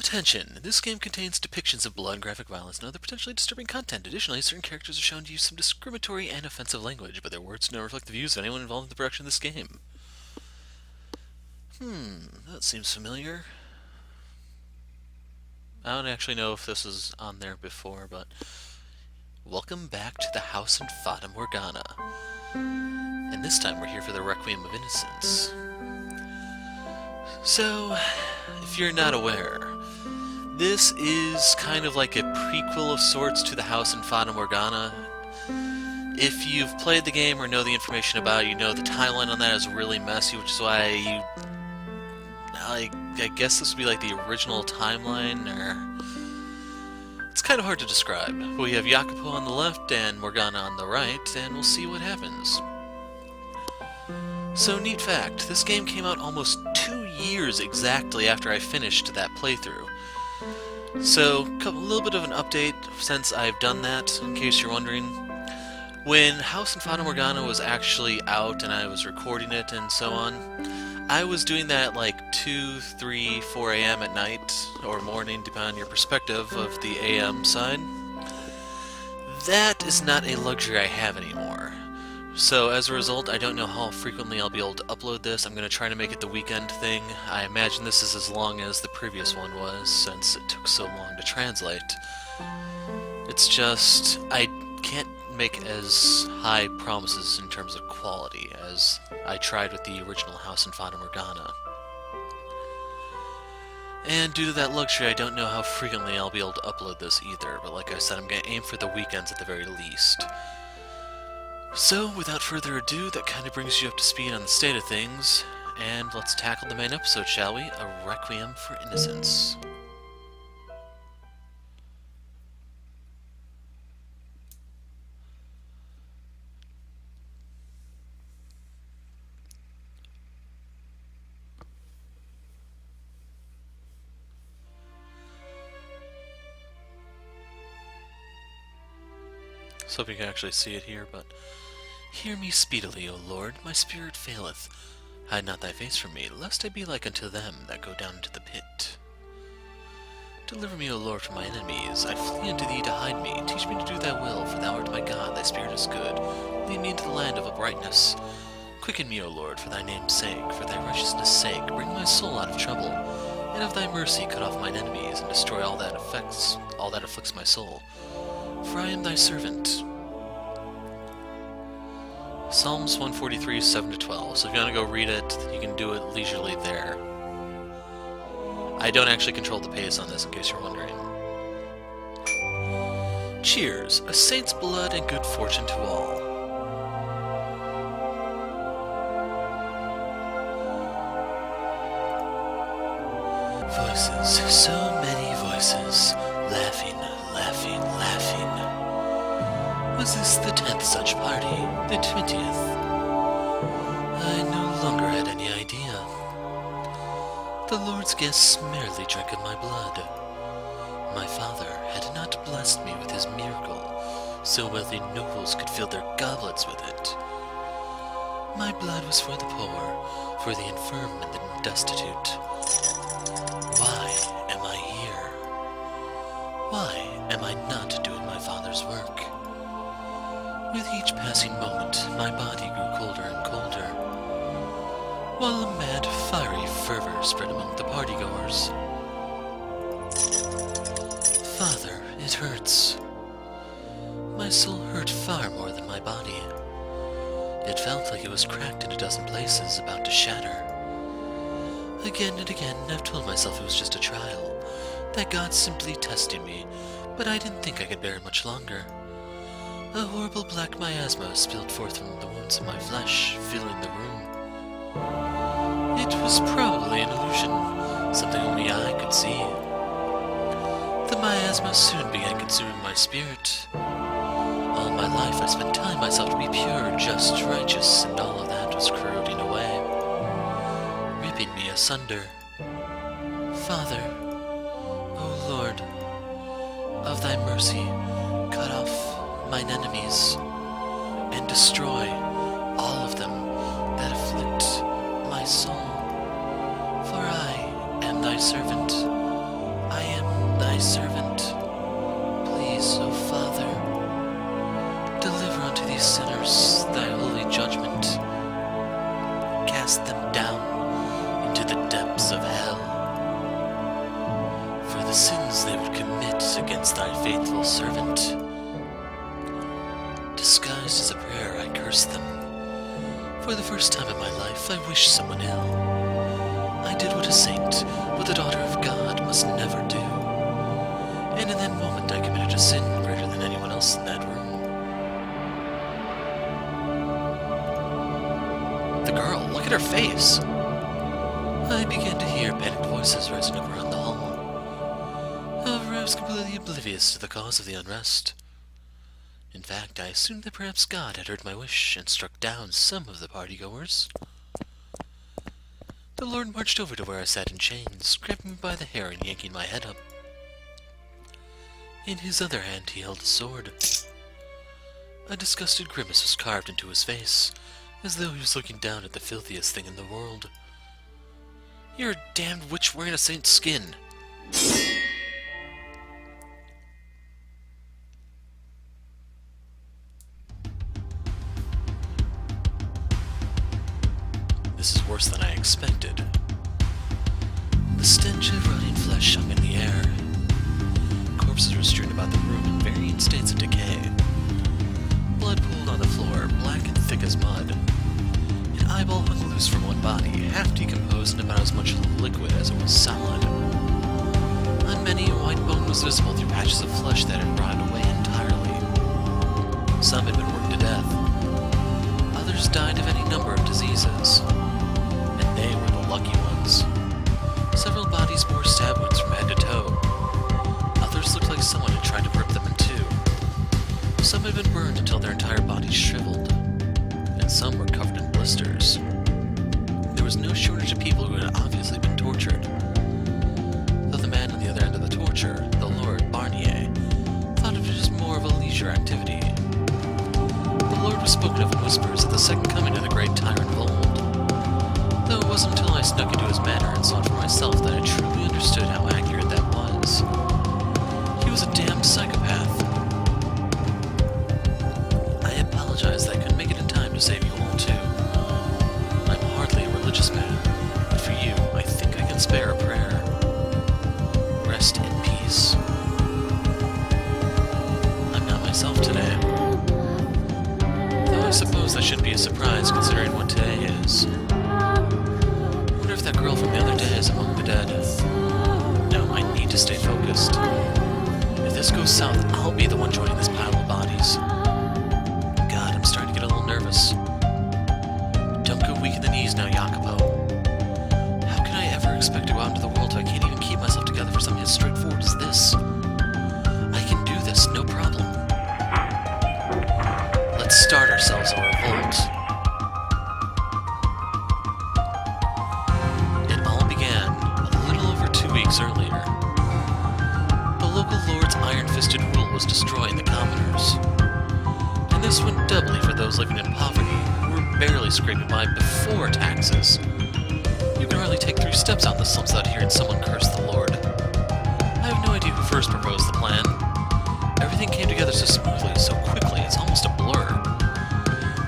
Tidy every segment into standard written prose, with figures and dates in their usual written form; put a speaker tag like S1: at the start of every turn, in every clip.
S1: Attention! This game contains depictions of blood, graphic violence, and other potentially disturbing content. Additionally, certain characters are shown to use some discriminatory and offensive language, but their words do not reflect the views of anyone involved in the production of this game. That seems familiar. I don't actually know if this was on there before, but... Welcome back to the house in Fata Morgana. And this time we're here for the Requiem of Innocence. So, if you're not aware, this is kind of like a prequel of sorts to the house in Fata Morgana. If you've played the game or know the information about it, you know the timeline on that is really messy, which is why I guess this would be like the original timeline, or... It's kind of hard to describe. We have Jacopo on the left and Morgana on the right, and we'll see what happens. So, neat fact, this game came out almost 2 years exactly after I finished that playthrough. So, a little bit of an update since I've done that, in case you're wondering. When House in Fata Morgana was actually out and I was recording it and so on, I was doing that at like 2, 3, 4 a.m. at night, or morning, depending on your perspective of the AM side. That is not a luxury I have anymore. So as a result, I don't know how frequently I'll be able to upload this. I'm going to try to make it the weekend thing. I imagine this is as long as the previous one was, since it took so long to translate. It's just, I can't make as high promises in terms of quality as I tried with the original House in Fata Morgana. And due to that luxury, I don't know how frequently I'll be able to upload this either, but like I said, I'm going to aim for the weekends at the very least. So, without further ado, that kind of brings you up to speed on the state of things, and let's tackle the main episode, shall we? A Requiem for Innocence. So hope you can actually see it here, but... Hear me speedily, O Lord, my spirit faileth. Hide not thy face from me, lest I be like unto them that go down into the pit. Deliver me, O Lord, from my enemies. I flee unto thee to hide me. Teach me to do thy will, for thou art my God, thy spirit is good. Lead me into the land of uprightness. Quicken me, O Lord, for thy name's sake, for thy righteousness' sake. Bring my soul out of trouble, and of thy mercy cut off mine enemies, and destroy all that afflicts my soul. For I am thy servant. Psalms 143, 7-12. So if you want to go read it, you can do it leisurely there. I don't actually control the pace on this, in case you're wondering. Cheers! A saint's blood and good fortune to all. Voices, so many voices, laughing, laughing, laughing. Was this the 10th such party? The 20th? I no longer had any idea. The Lord's guests merely drank of my blood. My father had not blessed me with his miracle, so wealthy nobles could fill their goblets with it. My blood was for the poor, for the infirm and the destitute. Why am I here? Why am I not doing my father's work? With each passing moment, my body grew colder and colder, while a mad, fiery fervor spread among the partygoers. Father, it hurts. My soul hurt far more than my body. It felt like it was cracked in a dozen places, about to shatter. Again and again, I've told myself it was just a trial, that God's simply testing me, but I didn't think I could bear it much longer. A horrible black miasma spilled forth from the wounds of my flesh, filling the room. It was probably an illusion, something only I could see. The miasma soon began consuming my spirit. All my life I spent telling myself to be pure, just, righteous, and all of that was corroding away, ripping me asunder. Father, O Lord, of thy mercy, cut off mine enemies, and destroy all of them that afflict my soul. For I am thy servant. I thy servant. Please, O Father, deliver unto these sinners thy holy judgment. Cast them down into the depths of hell. For the sins they would commit against thy faithful servant. Disguised as a prayer, I curse them. For the first time in my life, I wish someone ill. I did what a saint, what the daughter of God must never do. And in that moment, I committed a sin greater than anyone else in that room. The girl, look at her face! I began to hear panicked voices rising up around the hall. However, I was completely oblivious to the cause of the unrest. In fact, I assumed that perhaps God had heard my wish and struck down some of the partygoers. The Lord marched over to where I sat in chains, grabbing me by the hair and yanking my head up. In his other hand he held a sword. A disgusted grimace was carved into his face, as though he was looking down at the filthiest thing in the world. You're a damned witch wearing a saint's skin. This is worse than I expected. The stench of rotting flesh hung in the air. Corpses were strewn about the room in varying states of decay. Blood pooled on the floor, black and thick as mud. An eyeball hung loose from one body, half decomposed and about as much liquid as it was solid. On many, a white bone was visible through patches of flesh that had rotted away entirely. Some had been worked to death. Others died of any number of diseases. And they were the lucky ones. Several bodies bore stab wounds from head to toe. Others looked like someone had tried to rip them in two. Some had been burned until their entire bodies shriveled, and some were covered in blisters. There was no shortage of people who had obviously been tortured. Though the man on the other end of the torture, the Lord Barnier, thought of it as more of a leisure activity. The Lord was spoken of in whispers at the second coming of the great tyrant of old. Though it wasn't until I snuck into his manor and saw it for myself that I truly understood how accurate that was. He was a damned psychopath. I apologize that I couldn't make it in time to save you all too. I'm hardly a religious man, but for you, I think I can spare a prayer. Rest in peace. I'm not myself today. Though I suppose that shouldn't be a surprise considering what today is. If that girl from the other day is among the dead. No, I need to stay focused. If this goes south, I'll be the one joining this pile of bodies. God, I'm starting to get a little nervous. Don't go weak in the knees now, Jacopo. How can I ever expect to go out into the world if I can't even keep myself together for something as straightforward as this? I can do this, no problem. Let's start ourselves a revolt. Earlier. The local lord's iron-fisted rule was destroying the commoners. And this went doubly for those living in poverty, who were barely scraping by before taxes. You can hardly take 3 steps out in the slums without hearing someone curse the Lord. I have no idea who first proposed the plan. Everything came together so smoothly, so quickly, it's almost a blur.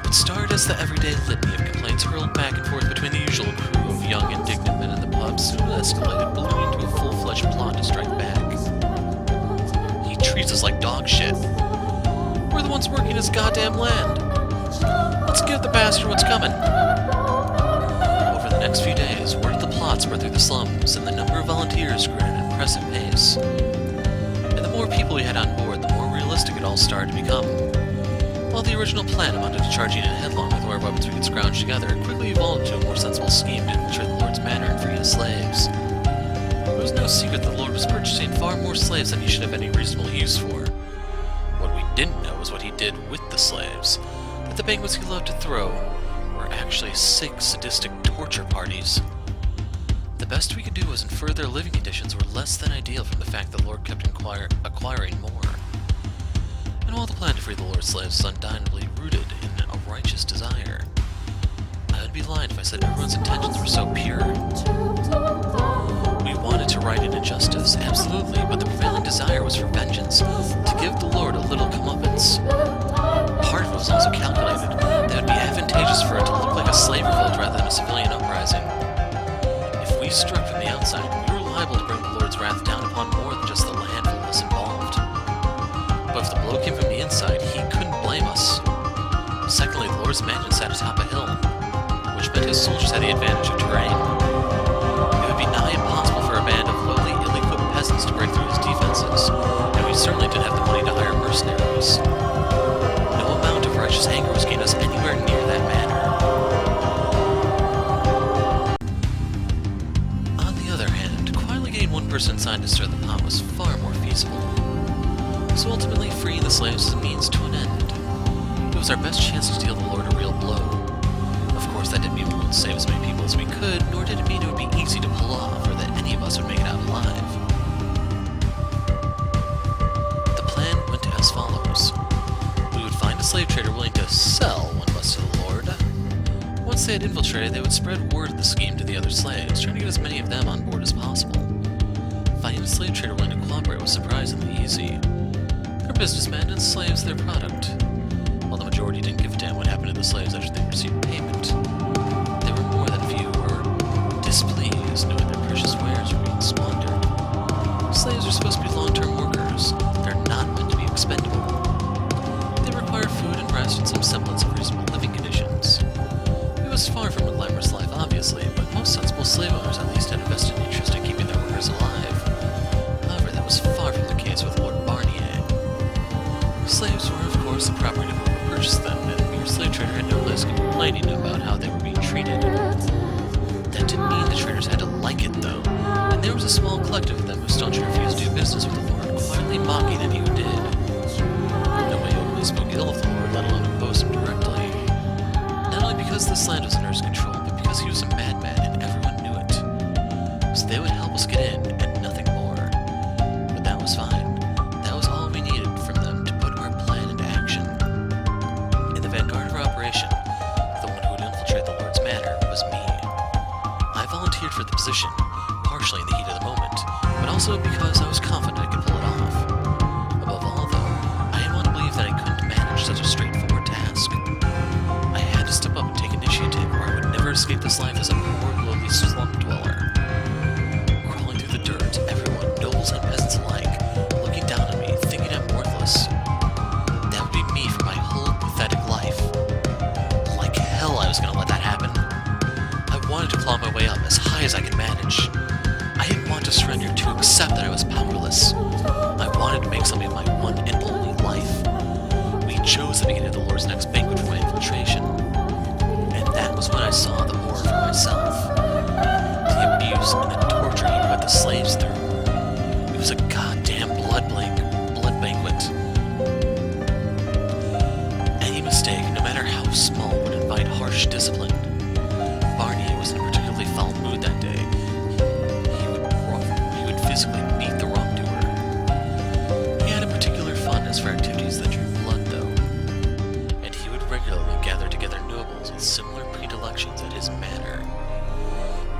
S1: It started as the everyday litany of complaints hurled back and forth between the usual crew of young, indignant men in the pub, soon escalated, ballooning into a full-fledged plot to strike back. He treats us like dog shit. We're the ones working his goddamn land. Let's give the bastard what's coming. Over the next few days, word of the plot spread through the slums, and the number of volunteers grew at an impressive pace. And the more people we had on board, the more realistic it all started to become. While the original plan amounted to charging in headlong with whatever weapons we could scrounge together, it quickly evolved into a more sensible scheme to infiltrate the Lord's manor and free his slaves. It was no secret that the Lord was purchasing far more slaves than he should have any reasonable use for. What we didn't know was what he did with the slaves, that the banquets he loved to throw were actually sick, sadistic torture parties. The best we could do was infer their living conditions were less than ideal from the fact that the Lord kept acquiring more. And while the plan to free the Lord's slaves was undeniably rooted in a righteous desire, I would be lying if I said everyone's intentions were so pure. We wanted to right an injustice, absolutely, but the prevailing desire was for vengeance, to give the Lord a little comeuppance. Part of it was also calculated that it would be advantageous for it to look like a slave revolt rather than a civilian uprising. If we struck from the outside, we were liable to bring the Lord's wrath down upon more than just the handful involved. But if the blow came from the inside, he couldn't blame us. Secondly, the Lord's mansion sat atop a hill, which meant his soldiers had the advantage of terrain. It would be nigh impossible for a band of lowly, ill-equipped peasants to break through his defenses, and we certainly didn't have the money to hire mercenaries. No amount of righteous anger was gained us anywhere near that manor. On the other hand, quietly getting one person inside to stir the pot was far more feasible. So ultimately, freeing the slaves was a means to an end. It was our best chance to deal the Lord a real blow. Of course, that didn't mean we would save as many people as we could, nor did it mean it would be easy to pull off, or that any of us would make it out alive. The plan went as follows. We would find a slave trader willing to sell one of us to the Lord. Once they had infiltrated, they would spread word of the scheme to the other slaves, trying to get as many of them on board as possible. Finding a slave trader willing to cooperate was surprisingly easy. They're businessmen and slaves their product. While the majority didn't give a damn what happened to the slaves after they received payment, there were more than a few who were displeased knowing their precious wares were being squandered. Slaves are supposed to be long-term workers. They're not meant to be expendable. They require food and rest and some semblance of reasonable living conditions. It was far from a glamorous life, obviously, but most sensible slave owners at least had a vested interest in keeping their workers alive. However, that was far from the case with Lord Barnier. Slaves were, of course, the property of whoever purchased them, and your slave trader had no risk of complaining about how they were being treated. That didn't mean the traders had to like it, though, and there was a small collective of them who staunchly refused to do business with the Lord, quietly mocking any who did. Nobody openly spoke ill of the Lord, let alone oppose him directly. Not only because this land was under his control, but because he was a madman and everyone knew it. So they would help us get in, and nothing more. But that was fine. That was all we needed from them to put our plan into action. In the vanguard of our operation, the one who would infiltrate the Lord's manor was me. I volunteered for the position, partially in the heat of the moment, but also because I was confident I could pull it off. Above all, though, I didn't want to believe that I couldn't manage such a straightforward task. I had to step up and take initiative, or I would never escape this life as a poor, lowly slum dweller. Crawling through the dirt, everyone, nobles and peasants alike, looking down on me, thinking I'm worthless. That would be me for my whole pathetic life. Like hell I was gonna let that happen. I wanted to claw my way up as high as I could manage. I didn't want to surrender, to accept that I was powerless. I wanted to make something of my one and only life. We chose the beginning of the Lord's next banquet for my infiltration. And that was when I saw the horror for myself. The abuse and the torture he put the slaves through. It was a goddamn blood banquet. Any mistake, no matter how small, would invite harsh discipline. Barnier was in a particularly foul mood that day. He would physically beat the wrongdoer. He had a particular fondness for activities that drew blood, though, and he would regularly gather together nobles with similar predilections at his manor.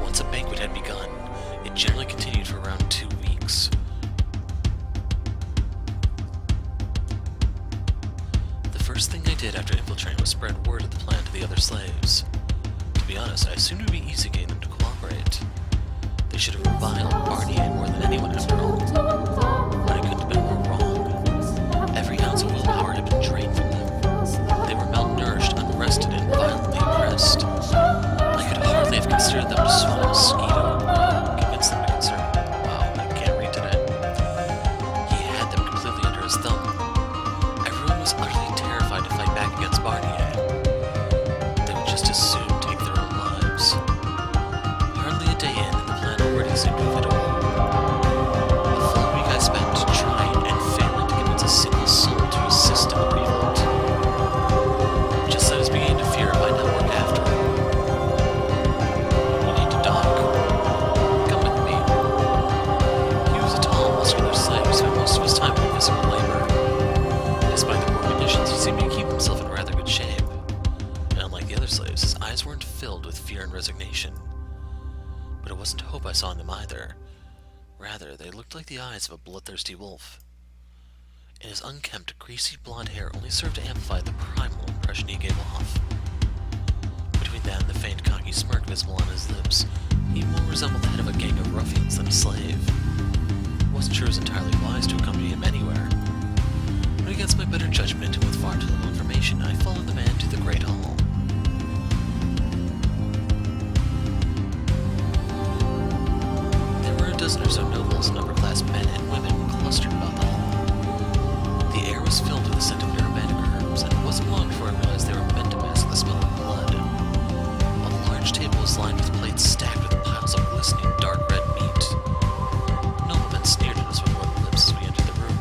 S1: Once a banquet had begun, it generally continued for around 2 weeks. The first thing I did after infiltrating was spread word of the plan to the other slaves. To be honest, I assumed it would be easy getting them to cooperate. They should have reviled Barnier more than anyone after all. But it couldn't have been more wrong. Every ounce of willpower had been drained from them. They were malnourished, unrested, and violently oppressed. I could hardly have considered them to swallow a mosquito. Convinced them to concern. Wow, I can't read today. He had them completely under his thumb. Everyone was utterly terrified to fight back against Barnier. They would just as soon take their own lives. Hardly a day in, and the plan already seemed to fit all. A full week I spent trying and failing to convince a single soul to assist in the revolt. Just as I was beginning to fear it might not work after all. You need to dock. Come with me. He was a tall, muscular slave who spent most of his time doing physical labor. Despite the poor conditions, he seemed to keep himself in rather good shape. And unlike the other slaves, his eyes weren't filled with fear and resignation. But it wasn't hope I saw in them either. Rather, together, they looked like the eyes of a bloodthirsty wolf. And his unkempt, greasy blonde hair only served to amplify the primal impression he gave off. Between that and the faint, cocky smirk visible on his lips, he more resembled the head of a gang of ruffians than a slave. I wasn't sure it was entirely wise to accompany him anywhere. But against my better judgment and with far too little information, I followed the man to the Great Hall. There were a dozen or so nobles and upper-class men and women clustered about the hall. The air was filled with the scent of aromatic herbs, and it wasn't long before I realized they were meant to mask the smell of blood. On the large table was lined with plates stacked with piles of glistening dark red meat. Noblemen sneered at us with wet lips as we entered the room.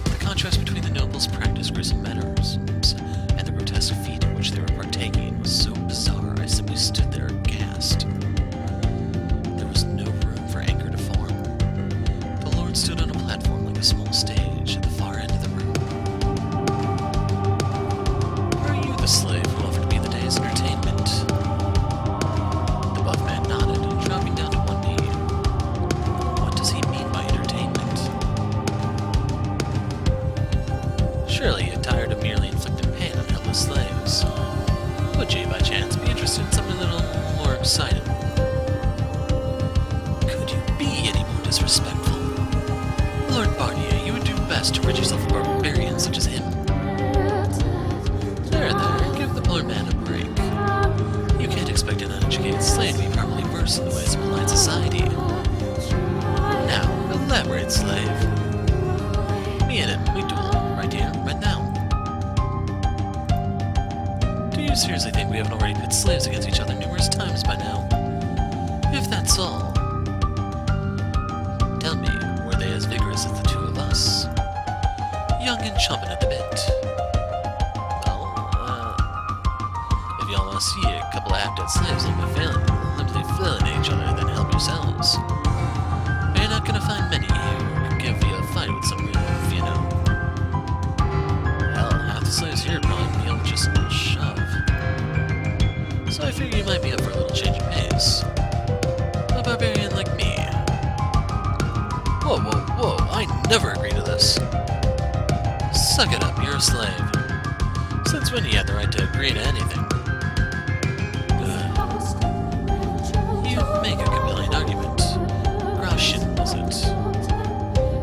S1: The contrast between the nobles' practiced gruesome manners and the grotesque feat in which they were partaking was so bizarre I simply stood there aghast. There was no room for anger to form. The Lord stood on a platform like a small stage at the far end of the room. Are you the slave who offered to be the day's entertainment? The buff man nodded, dropping down to one knee. What does he mean by entertainment? Surely you're tired of merely inflicting pain on helpless slaves. Would you, by chance, be interested in something a little more exciting? Could you be any more disrespectful? Lord Barnier, you would do best to rid yourself of barbarians such as him. There, give the poor man a break. You can't expect an uneducated slave to be properly versed in the ways of polite society. Now, elaborate, slave. Me and him, we duel, right here, right now. Do you seriously think we haven't already pit slaves against each other numerous times by now? If that's all, tell me, were they as vigorous as the two of us? Young and chomping at the bit. Well, if y'all want to see a couple of half-dead slaves limply flailing at each other, then help yourselves. But you're not gonna find many here who can give you a fight with some real, you know. Hell, half the slaves here probably be able to just shove. So I figure you might be up for a little change of pace. A barbarian like me. Whoa, whoa, whoa, I never agree to this. Suck it up, you're a slave. Since when you have the right to agree to anything? You make a compelling argument. Gratien, was it?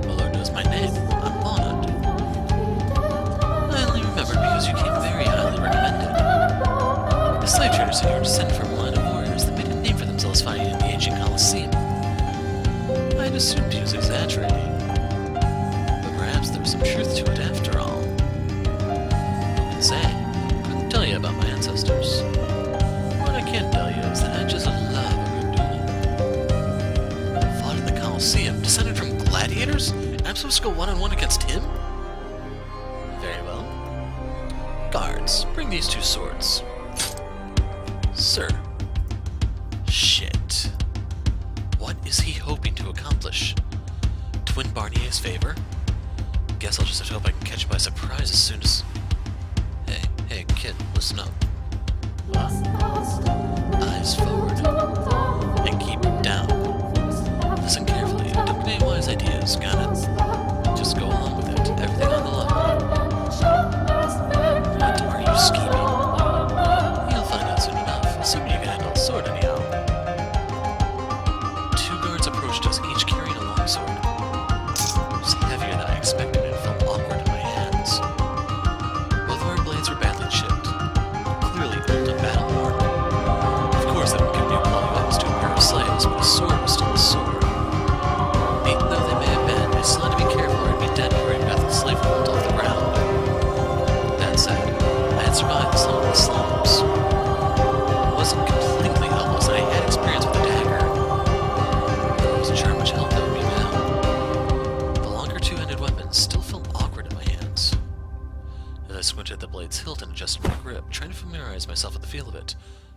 S1: The Lord knows my name. I'm honored. I only remembered because you came very highly recommended. The slave traders here descended from a line of warriors that made a name for themselves fighting in the ancient Colosseum. I'd assumed he was exaggerating. But perhaps there was some truth to it after all. Who can say? Couldn't tell you about my ancestors. What I can tell you is that I just love a good duel. Fought in the Colosseum, descended from gladiators? And I'm supposed to go one-on-one against him? Very well. Guards, bring these two swords. Sir. Shit. What is he hoping to accomplish? To win Barnier's favor? Guess I'll just have to hope I can catch him by surprise as soon as... Hey, kid, listen up. Eyes forward. And keep it down. Listen carefully, don't get any wise ideas, got it? Just go along with it, everything on the level. What are you scheming? You'll find out soon enough, assuming you can handle a sword anyhow. Two guards approached us, each carrying a long sword. It was heavier than I expected and felt awkward in my hands. Both of our blades were badly chipped, clearly old and battle-worn. Of course, they don't give new quality weapons to a pair of slaves, but a sword was still a sword. Beaten though they may have been, I still had to be careful or I'd be dead before I'd got the slave pulled off the ground. That said, I had survived some of the slums. I wasn't completely helpless, and I had experience with a dagger. I wasn't sure how much help that would be now. The longer two-handed weapons still felt awkward in my hands. As I squinted at the blade's hilt and adjusted my grip, trying to familiarize myself with the feel of it,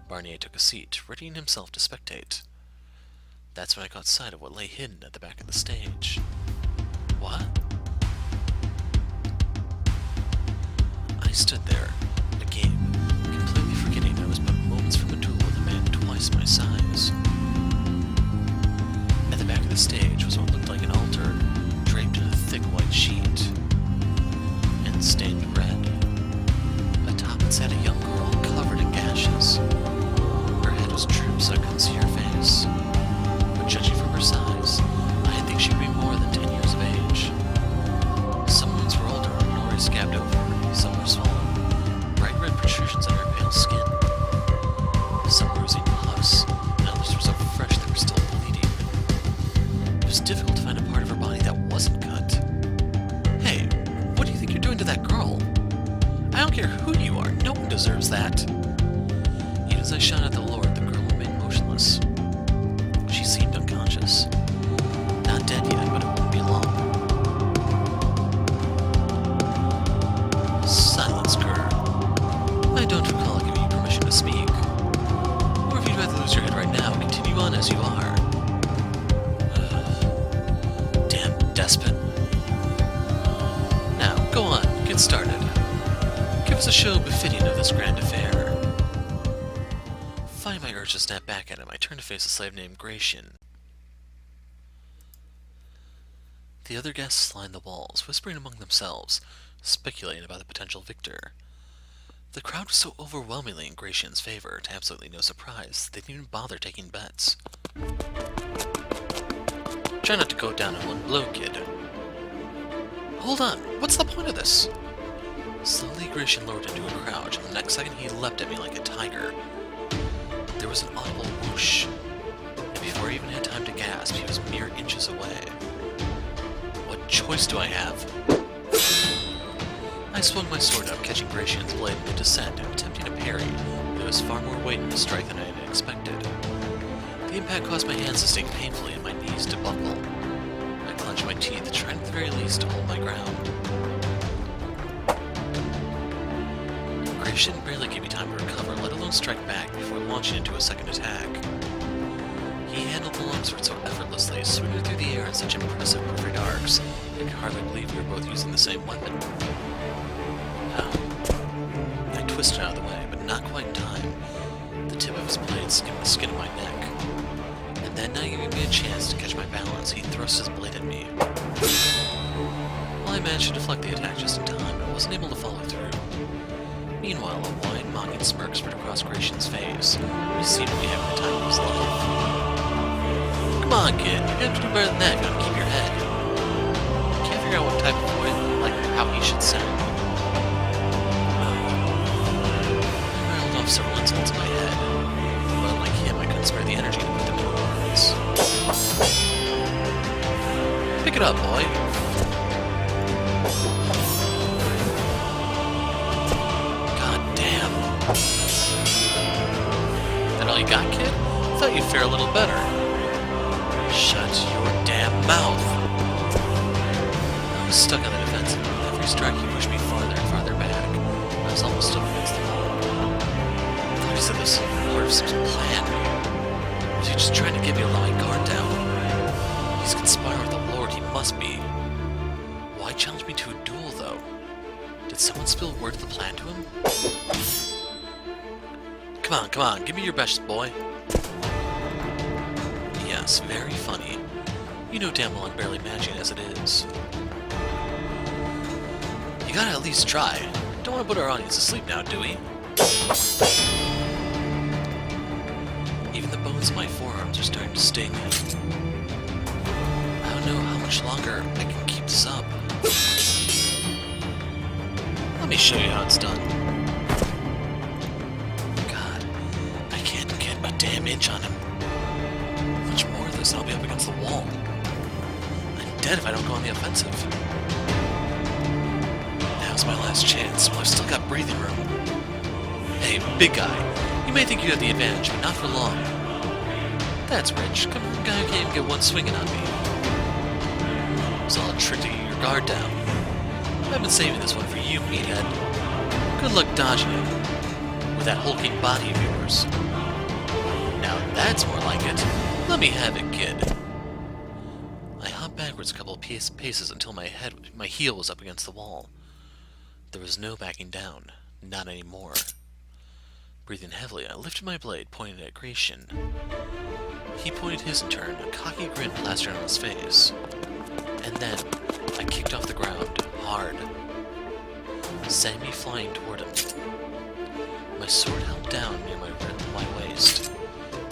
S1: Barnier took a seat, readying himself to spectate. That's when I caught sight of what lay hidden at the back of the stage. What? I stood there, again, completely forgetting I was but moments from a duel with a man twice my size. At the back of the stage was what looked like that wasn't cut. Hey, what do you think you're doing to that girl? I don't care who you are, no one deserves that. Even as I shouted at the Lord, the girl remained motionless. She seemed unconscious. Not dead yet, but it won't be long. Silence, Kerr. I don't recall giving you permission to speak. Or if you'd rather lose your head right now, continue on as you are. Damn despot. Now, go on, get started. Give us a show befitting of this grand affair. Finding my urge to snap back at him, I turned to face a slave named Gratien. The other guests lined the walls, whispering among themselves, speculating about the potential victor. The crowd was so overwhelmingly in Gratien's favor, to absolutely no surprise, they didn't even bother taking bets. Try not to go down in one blow, kid. Hold on, what's the point of this? Slowly, Gratien lowered into a crouch, and the next second he leapt at me like a tiger. There was an audible whoosh, and before I even had time to gasp, he was mere inches away. What choice do I have? I swung my sword up, catching Gratien's blade in the descent, attempting a parry, but there was far more weight in the strike than I had expected. The impact caused my hands to sting painfully and my knees to buckle. I clenched my teeth, trying at the very least to hold my ground. Gratien barely gave me time to recover, let alone strike back, before launching into a second attack. He handled the longsword so effortlessly, swinging through the air in such impressive perfect arcs, I could hardly believe we were both using the same weapon. I twisted out of the way, but not quite in time. The tip of his blade skimmed the skin of my neck. And then, not giving me a chance to catch my balance, he thrust his blade at me. While I managed to deflect the attack just in time, I wasn't able to follow through. Meanwhile, a wide, mocking smirk spread across Gratien's face. He seemed to be having the time of his life. Come on, kid. You have to do better than that if you want to keep your head. Can't figure out what type of boy, like how he should sound. I rattled off several insults in my head, but unlike him, I couldn't spare the energy to put them into words. Pick it up, boy. God damn. That all you got, kid? I thought you'd fare a little better. Shut your damn mouth! I was stuck on the defensive. With every strike, he pushed me farther and farther back. I was almost up against the wall. I thought he said this was part of some plan. Was he just trying to get me to let my guard down? He's conspiring with the Lord, he must be. Why challenge me to a duel, though? Did someone spill word of the plan to him? Come on, give me your best, boy. Yes, very funny. You know damn well I'm barely managing as it is. You gotta at least try. Don't want to put our audience to sleep now, do we? Even the bones in my forearms are starting to sting. I don't know how much longer I can keep this up. Let me show you how it's done. God, I can't get a damn inch on him. Much more of this and I'll be up against the wall. I'm dead if I don't go on the offensive. Now's my last chance, while I've still got breathing room. Hey, big guy, you may think you have the advantage, but not for long. That's rich, coming from a guy who can't even get one swinging on me. It was all a trick to get your guard down. I've been saving this one for you, meathead. Good luck dodging it, with that hulking body of yours. Now that's more like it. Let me have it, kid. I hopped backwards a couple of paces until my heel was up against the wall. There was no backing down. Not anymore. Breathing heavily, I lifted my blade, pointing at Gratien. He pointed his in turn, a cocky grin plastered on his face. And then, I kicked off the ground, hard. Sent me flying toward him. My sword held down near my waist,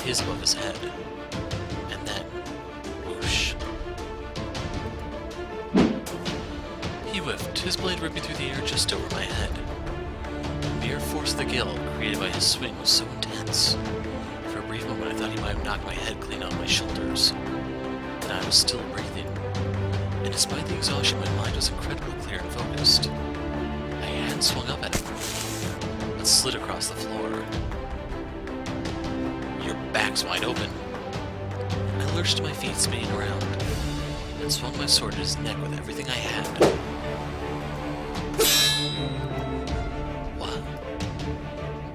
S1: his above his head. And then, whoosh. He whiffed, his blade ripping through the air just over my head. The mere force of the gale created by his swing was so intense. For a brief moment I thought he might have knocked my head clean out of my shoulders. And I was still breathing. And Despite the exhaustion, my mind was incredibly clear and focused. I hadn't swung up at him, but slid across the floor. Your back's wide open. I lurched to my feet, spinning around, and swung my sword at his neck with everything I had. Wow.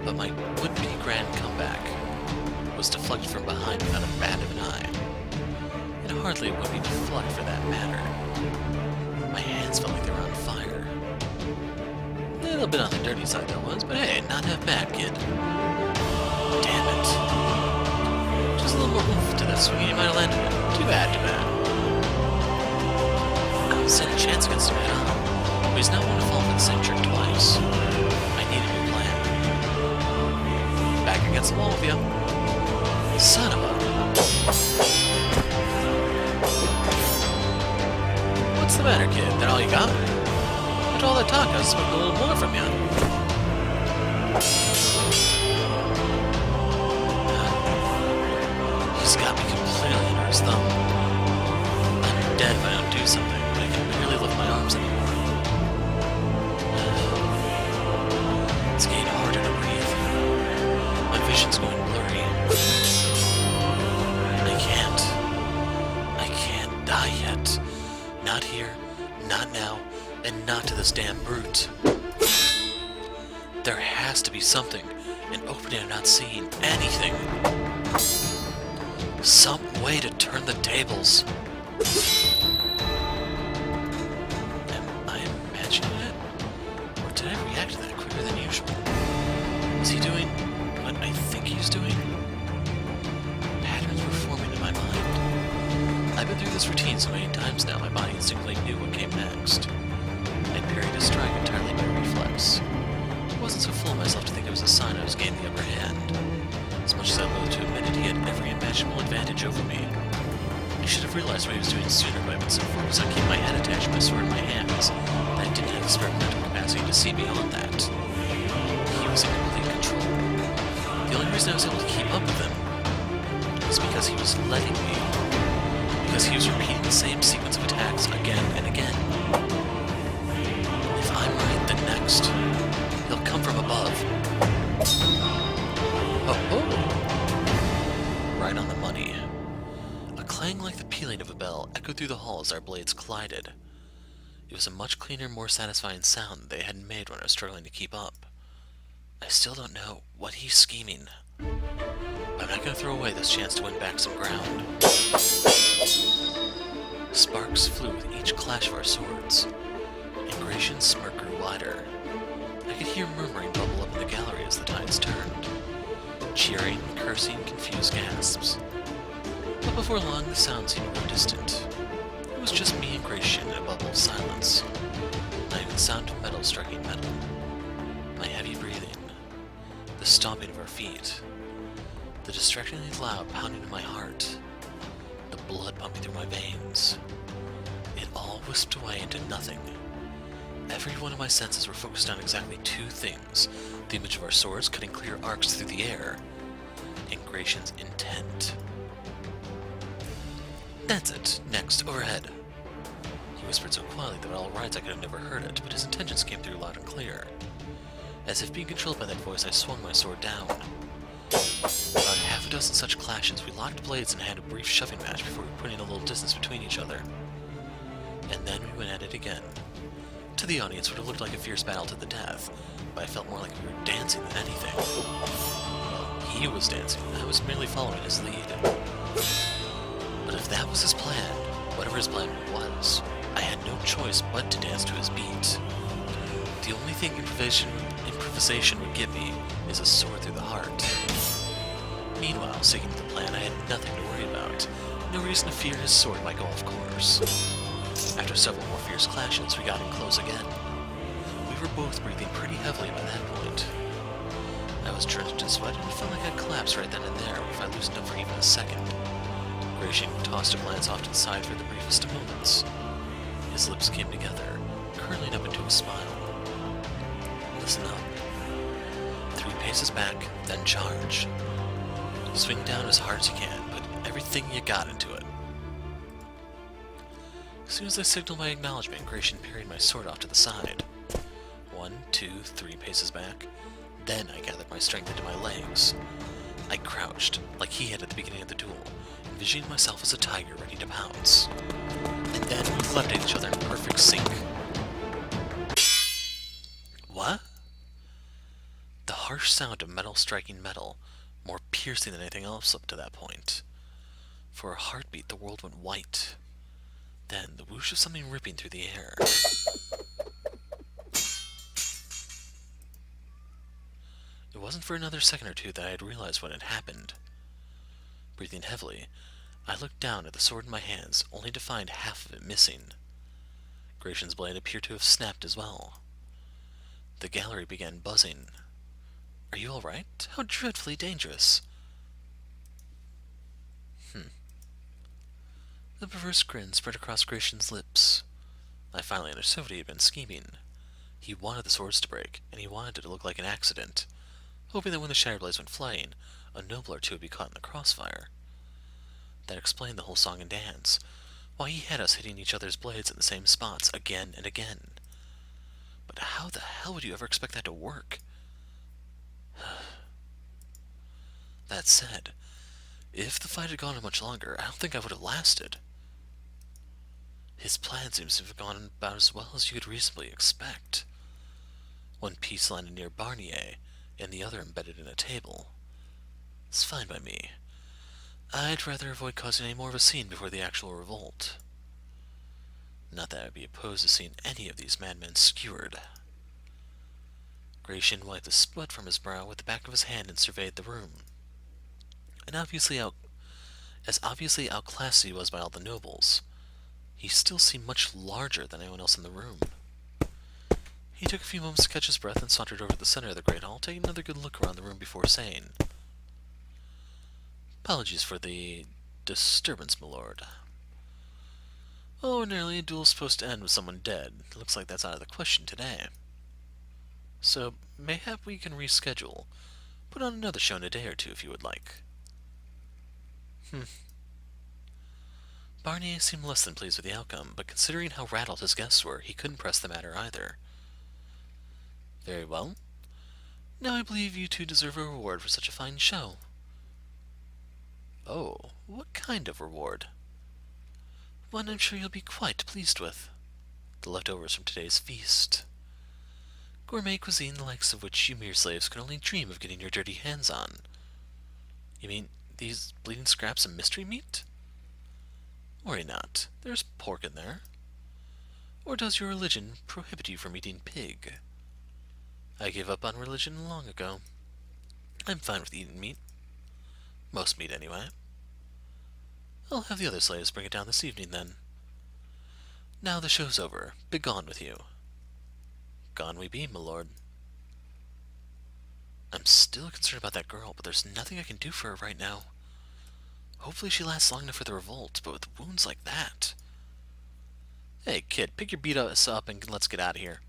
S1: But my would-be grand comeback was deflected from behind without a bat of an eye. And hardly would be deflect for that matter. My hands felt like they were on fire. A little bit on the dirty side that was, but hey, not half bad, kid. Damn it. Just a little more oomph to that swing, you might have landed it. Too bad, too bad. I don't stand a chance against him at all. But he's not one to fall for the same trick twice. I need a new plan. Back against the wall with you. Son of a... What's the matter, kid? That all you got? After all that talk, I was expecting a little more from you. He's got me completely under his thumb. I'm dead if I don't do something, but I can barely lift my arms anymore. It's getting harder to breathe. My vision's going blurry. I can't die yet. Not here, not now, and not to this damn brute. There has to be something, an opening I'm not seeing, anything. Some way to turn the tables. Am I imagining it? Or did I react to that quicker than usual? Is he doing what I think he's doing? Patterns were forming in my mind. I've been through this routine so many times now, my body instinctively knew what came next. I parried a strike entirely by reflex. I wasn't so full of myself to think it was a sign I was gaining the upper hand. As much as I loathed to admit it, he had every imaginable advantage over me. I should have realized what he was doing sooner, but I've been so focused on keeping my head attached to my sword in my hands that I didn't have the spare mental capacity to see beyond that. He was in complete control. The only reason I was able to keep up with him was because he was letting me. Because he was repeating the same sequence of attacks again and again. If I'm right, then next, he'll come from above. Oh! Right on the money. A clang like the pealing of a bell echoed through the hall as our blades collided. It was a much cleaner, more satisfying sound than they had made when I was struggling to keep up. I still don't know what he's scheming. But I'm not going to throw away this chance to win back some ground. Sparks flew with each clash of our swords, and Gratien's smirk grew wider. I could hear murmuring bubble up in the gallery as the tides turned. Cheering, cursing, confused gasps. But before long, the sound seemed to grow distant. It was just me and Gratien in a bubble of silence. Not even the sound of metal striking metal. My heavy breathing. The stomping of our feet. The distractingly loud pounding of my heart. The blood pumping through my veins. It all whisked away into nothing. Every one of my senses were focused on exactly two things. The image of our swords cutting clear arcs through the air. And Gratien's intent. That's it. Next, overhead. He whispered so quietly that at all rights I could have never heard it, but his intentions came through loud and clear. As if being controlled by that voice, I swung my sword down. About half a dozen such clashes, we locked blades and had a brief shoving match before we put in a little distance between each other. And then we went at it again. To the audience, it would have looked like a fierce battle to the death, but I felt more like we were dancing than anything. Well, he was dancing, and I was merely following his lead. But if that was his plan, whatever his plan was, I had no choice but to dance to his beat. The only thing improvisation would give me is a sword through the heart. Meanwhile, sticking to the plan, I had nothing to worry about. No reason to fear his sword might go off course. After several more fierce clashes, we got in close again. We were both breathing pretty heavily by that point. I was drenched in sweat and it felt like I'd collapse right then and there if I loosened up for even a second. Gratien tossed a glance off to the side for the briefest of moments. His lips came together, curling up into a smile. Listen up. 3 paces back, then charge. Swing down as hard as you can, put everything you got into it. As soon as I signaled my acknowledgement, Gratien parried my sword off to the side. 1, 2, 3 paces back. Then I gathered my strength into my legs. I crouched, like he had at the beginning of the duel, envisioning myself as a tiger ready to pounce. And then we leapt at each other in perfect sync. What? The harsh sound of metal striking metal, more piercing than anything else up to that point. For a heartbeat, the world went white. Then, the whoosh of something ripping through the air. It wasn't for another second or two that I had realized what had happened. Breathing heavily, I looked down at the sword in my hands, only to find half of it missing. Gratien's blade appeared to have snapped as well. The gallery began buzzing. Are you alright? How dreadfully dangerous. The perverse grin spread across Gratien's lips. I finally understood what he had been scheming. He wanted the swords to break, and he wanted it to look like an accident, hoping that when the shattered blades went flying, a noble or two would be caught in the crossfire. That explained the whole song and dance, why he had us hitting each other's blades in the same spots again and again. But how the hell would you ever expect that to work? That said, if the fight had gone on much longer, I don't think I would have lasted. His plan seems to have gone about as well as you could reasonably expect. One piece landed near Barnier, and the other embedded in a table. It's fine by me. I'd rather avoid causing any more of a scene before the actual revolt. Not that I'd be opposed to seeing any of these madmen skewered. Gratien wiped the sweat from his brow with the back of his hand and surveyed the room. And obviously outclassed he was by all the nobles, he still seemed much larger than anyone else in the room. He took a few moments to catch his breath and sauntered over to the center of the great hall, taking another good look around the room before saying, "Apologies for the disturbance, my lord. Well, ordinarily a duel's supposed to end with someone dead. It looks like that's out of the question today. So, mayhap we can reschedule. Put on another show in a day or two if you would like." Barnier seemed less than pleased with the outcome, but considering how rattled his guests were, he couldn't press the matter either. "Very well. Now I believe you two deserve a reward for such a fine show." "Oh, what kind of reward?" "One I'm sure you'll be quite pleased with. The leftovers from today's feast. Gourmet cuisine the likes of which you mere slaves could only dream of getting your dirty hands on." "You mean these bleeding scraps of mystery meat?" "Worry not. There's pork in there. Or does your religion prohibit you from eating pig?" "I gave up on religion long ago. I'm fine with eating meat. Most meat, anyway. I'll have the other slaves bring it down this evening, then. Now the show's over. Begone with you." "Gone we be, my lord." "I'm still concerned about that girl, but there's nothing I can do for her right now. Hopefully she lasts long enough for the revolt, but with wounds like that." "Hey, kid, pick your beat ass up and let's get out of here."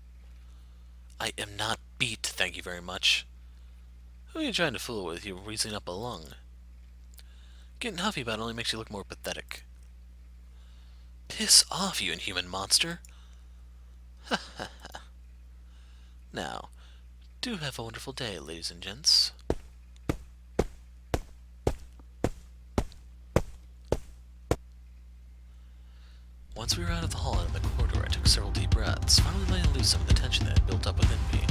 S1: "I am not beat, thank you very much." "Who are you trying to fool with? You're wheezing up a lung." "Getting huffy about it only makes you look more pathetic." "Piss off, you inhuman monster." "Ha ha ha. Now, do have a wonderful day, ladies and gents." Once we were out of the hall and in the corridor, I took several deep breaths, finally letting loose some of the tension that had built up within me.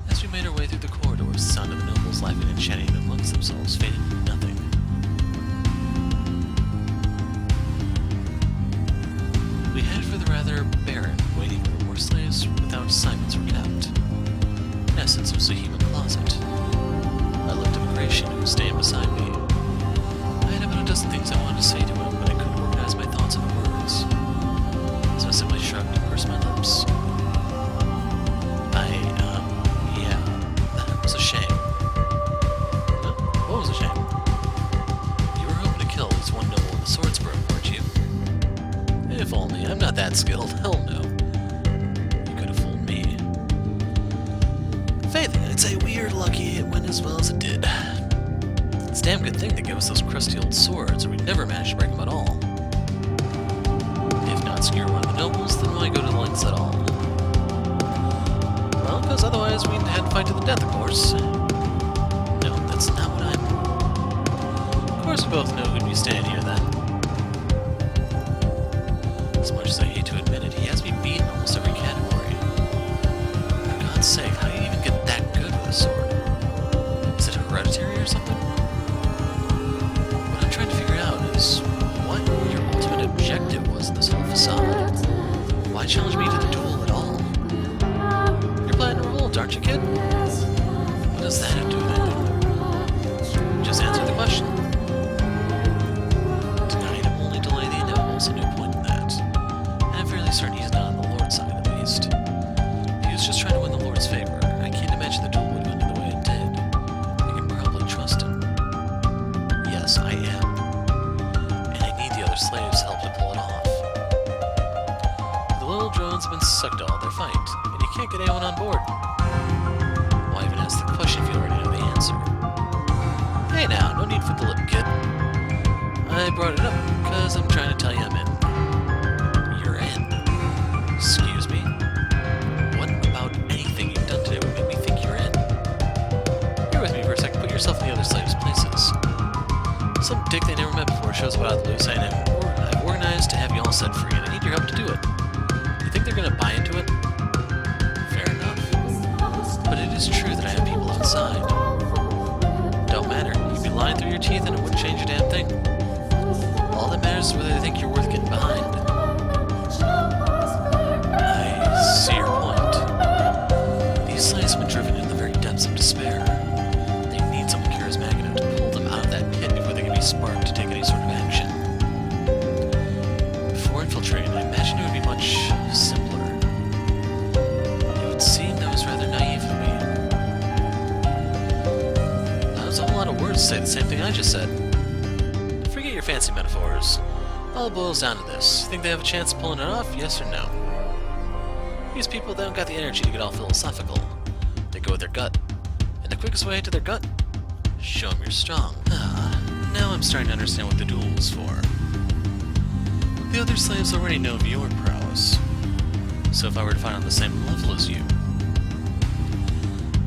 S1: As we made our way through the corridors, the sound of the nobles laughing and chatting amongst themselves faded into nothing. We headed for the rather barren waiting room where slaves without assignments were kept. In essence, it was a human closet. I looked up at Gratien, who was standing beside me. I had about a dozen things I wanted to say to him, but I couldn't organize my thoughts into words. So I simply shrugged and pursed my lips. Yeah, that was a shame." "Huh? What was a shame?" "You were hoping to kill at least one noble when the swords broke, weren't you?" "If only. I'm not that skilled. Hell no. You could have fooled me." "If anything, I'd say we're lucky it went as well as it did. It's a damn good thing they gave us those crusty old swords, or we'd never manage to break them at all. If convincing you're one of the nobles, then why go to the lengths at all? Well, because otherwise we'd have to fight to the death, of course. No, that's not what I'm... Of course we both know who'd be staying here, then. As much as I hate to admit it, he has me beat in almost every category. For God's sake, how do you even get that good with a sword? Is it hereditary or something? What I'm trying to figure out is what your ultimate objective was in this whole facade. Why challenge me to the duel at all? You're planning a revolt, aren't you, kid? What does that have to do with anything? Just answer the question. Denying him will only delay the inevitable, so no point in that. And I'm fairly certain he's not on the Lord's side, at least. If he was just trying to win the Lord's favor, I can't imagine the duel would have ended the way it did. You can probably trust him. Yes, I am. And I need the other slaves' help to pull it off. The little drones have been sucked all their fight, and you can't get anyone on board. Why even ask the question if you already know the answer? Hey now, no need for the lip, kid. I brought it up because I'm trying to tell you I'm in. You're in? Excuse me? What about anything you've done today would make me think you're in? Bear with me for a second, put yourself in the other slaves' places. Some dick they never met before shows up out of the loose. I've organized to have you all set free, and I need your help to do it. You think they're gonna buy into it? Fair enough. But it is true that I have people outside. Don't matter. You'd be lying through your teeth and it wouldn't change a damn thing. All that matters is whether they think you're worth getting behind. I see your point. These slaves have been driven into the very depths of despair. They need someone charismatic enough to pull them out of that pit before they can be sparked to take any sort of action. Before infiltrating, I imagine it would be much simpler. It would seem that was rather naive of me. That was a whole lot of words to say the same thing I just said. Forget your fancy metaphors. All it boils down to this. You think they have a chance of pulling it off, yes or no? These people, they don't got the energy to get all philosophical. They go with their gut. And the quickest way to their gut? Show them you're strong. Now I'm starting to understand what the duel was for. The other slaves already know of your prowess. So if I were to fight on the same level as you,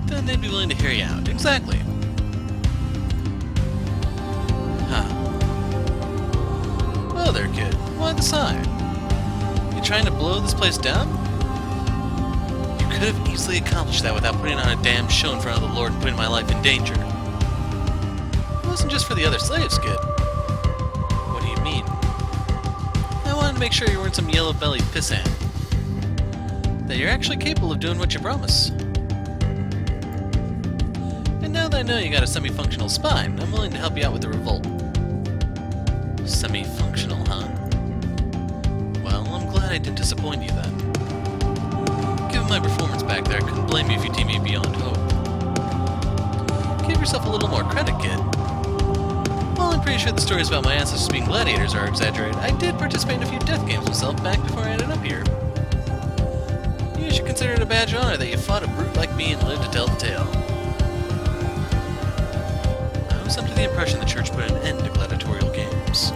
S1: then they'd be willing to hear you out. Exactly. Hello there, kid. Why the sigh? You trying to blow this place down? You could have easily accomplished that without putting on a damn show in front of the Lord and putting my life in danger. It wasn't just for the other slaves, kid. What do you mean? I wanted to make sure you weren't some yellow-bellied pissant. That you're actually capable of doing what you promise. And now that I know you got a semi-functional spine, I'm willing to help you out with the revolt. Semi-functional, huh? Well, I'm glad I didn't disappoint you then. Given my performance back there, I couldn't blame you if you deemed me beyond hope. Give yourself a little more credit, kid. While I'm pretty sure the stories about my ancestors being gladiators are exaggerated, I did participate in a few death games myself back before I ended up here. You should consider it a badge of honor that you fought a brute like me and lived to tell the tale. I was under the impression the church put an end to gladiatorial games.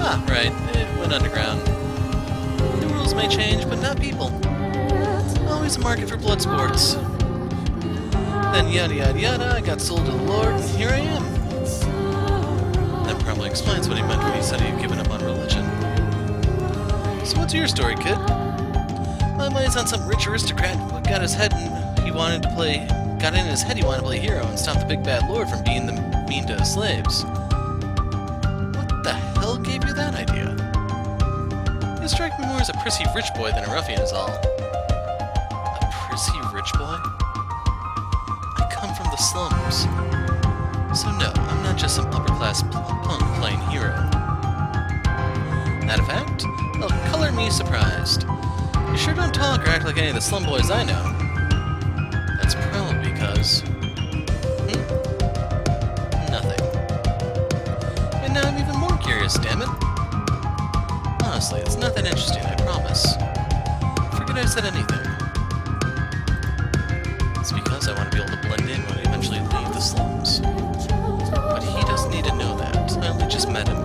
S1: Ah, right, it went underground. The rules may change, but not people. Always a market for blood sports. Then yada yada yada, I got sold to the Lord, and here I am. That probably explains what he meant when he said he had given up on religion. So what's your story, kid? My money's on some rich aristocrat who got in his head he wanted to play hero and stop the big bad Lord from being mean to his slaves. What the hell gave you that idea? You strike me more as a prissy rich boy than a ruffian is all. A prissy rich boy? I come from the slums. So no, I'm not just some upper-class punk playing hero. That a fact? Well, color me surprised. You sure don't talk or act like any of the slum boys I know. That's probably because... nothing. And now I'm even more curious, damn it. Honestly, it's nothing interesting, I promise. Forget I said anything. It's because I want to be able to blend in when I eventually leave the slums. But he doesn't need to know that. I only just met him.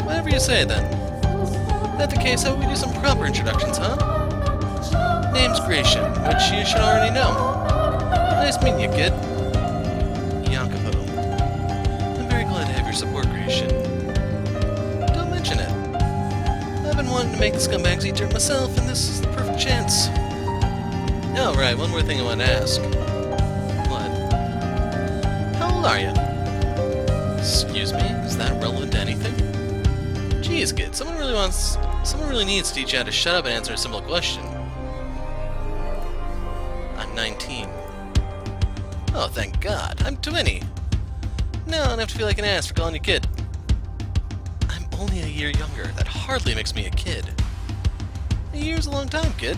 S1: Whatever you say, then. that the case, how about we do some proper introductions, huh? Name's Gratien, which you should already know. Nice meeting you, kid. Jacopo. I'm very glad to have your support, Gratien. Don't mention it. I've been wanting to make the scumbags eat dirt myself, and this is the perfect chance. Oh, right, one more thing I want to ask. What? How old are you? Excuse me, is that relevant to anything? Jeez, kid, someone really needs to teach you how to shut up and answer a simple question. I'm 19. Oh, thank God, I'm 20. Now I don't have to feel like an ass for calling you kid. I'm only a year younger. That hardly makes me a kid. A year's a long time, kid.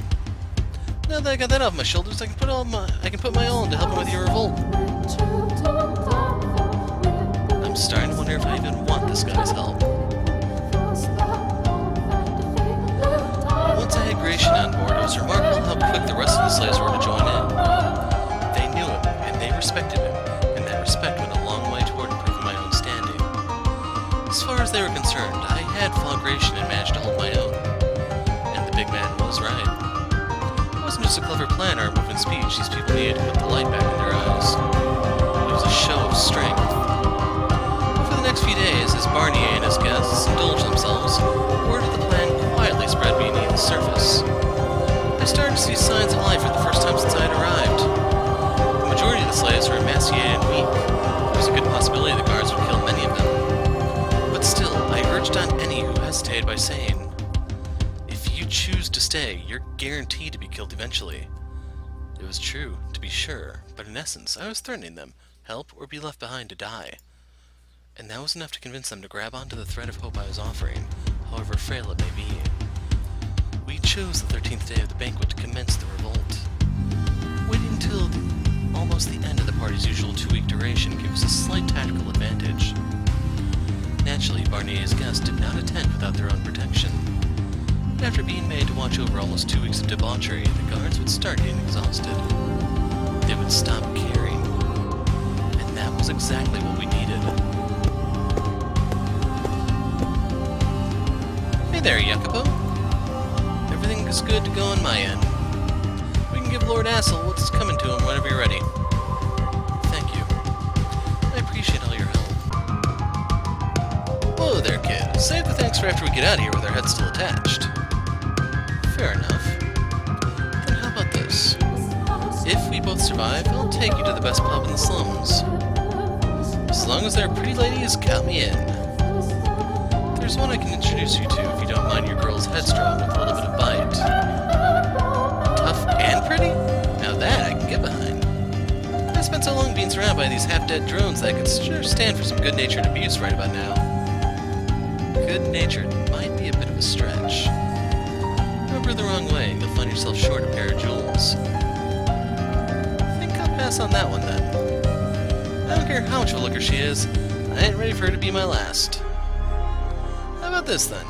S1: Now that I got that off my shoulders, I can put my all into helping with your revolt. I'm starting to wonder if I even want this guy's help. Once I had Gratien on board, it was remarkable how quick the rest of the slaves were to join in. They knew him, and they respected him, and that respect went a long way toward improving my own standing. As far as they were concerned, I had fought Gratien and managed to hold my own. And the big man was right. It wasn't just a clever plan or a moving speech. These people needed to put the light back in their eyes. It was a show of strength. For the next few days, as Barnier and his guests indulged themselves, word of the plan quietly spread beneath the surface. I started to see signs of life for the first time since I had arrived. The majority of the slaves were emaciated and weak. There was a good possibility the guards would kill many of them. But still, I urged on any who hesitated by saying, if you choose to stay, you're guaranteed to be killed eventually. It was true, to be sure, but in essence, I was threatening them, help or be left behind to die. And that was enough to convince them to grab onto the thread of hope I was offering, however frail it may be. We chose the 13th day of the banquet to commence the revolt. Waiting until almost the end of the party's usual 2-week duration gave us a slight tactical advantage. Naturally, Barnier's guests did not attend without their own protection. But after being made to watch over almost 2 weeks of debauchery, the guards would start getting exhausted. They would stop caring. And that was exactly what we needed. Hey there, Jacopo. Everything is good to go on my end. We can give Lord Assel what's coming to him whenever you're ready. Thank you. I appreciate all your help. Whoa there, kid. Save the thanks for after we get out of here with our heads still attached. Fair enough. Then how about this? If we both survive, I'll take you to the best pub in the slums. As long as there are pretty ladies, count me in. There's one I can introduce you to if you don't mind your girl's headstrong with a little bit of bite. Tough and pretty? Now that I can get behind. I spent so long being surrounded by these half-dead drones that I could sure stand for some good-natured abuse right about now. Good-natured might be a bit of a stretch. Rub her the wrong way and you'll find yourself short a pair of jewels. I think I'll pass on that one then. I don't care how much of a looker she is, I ain't ready for her to be my last. How about this then?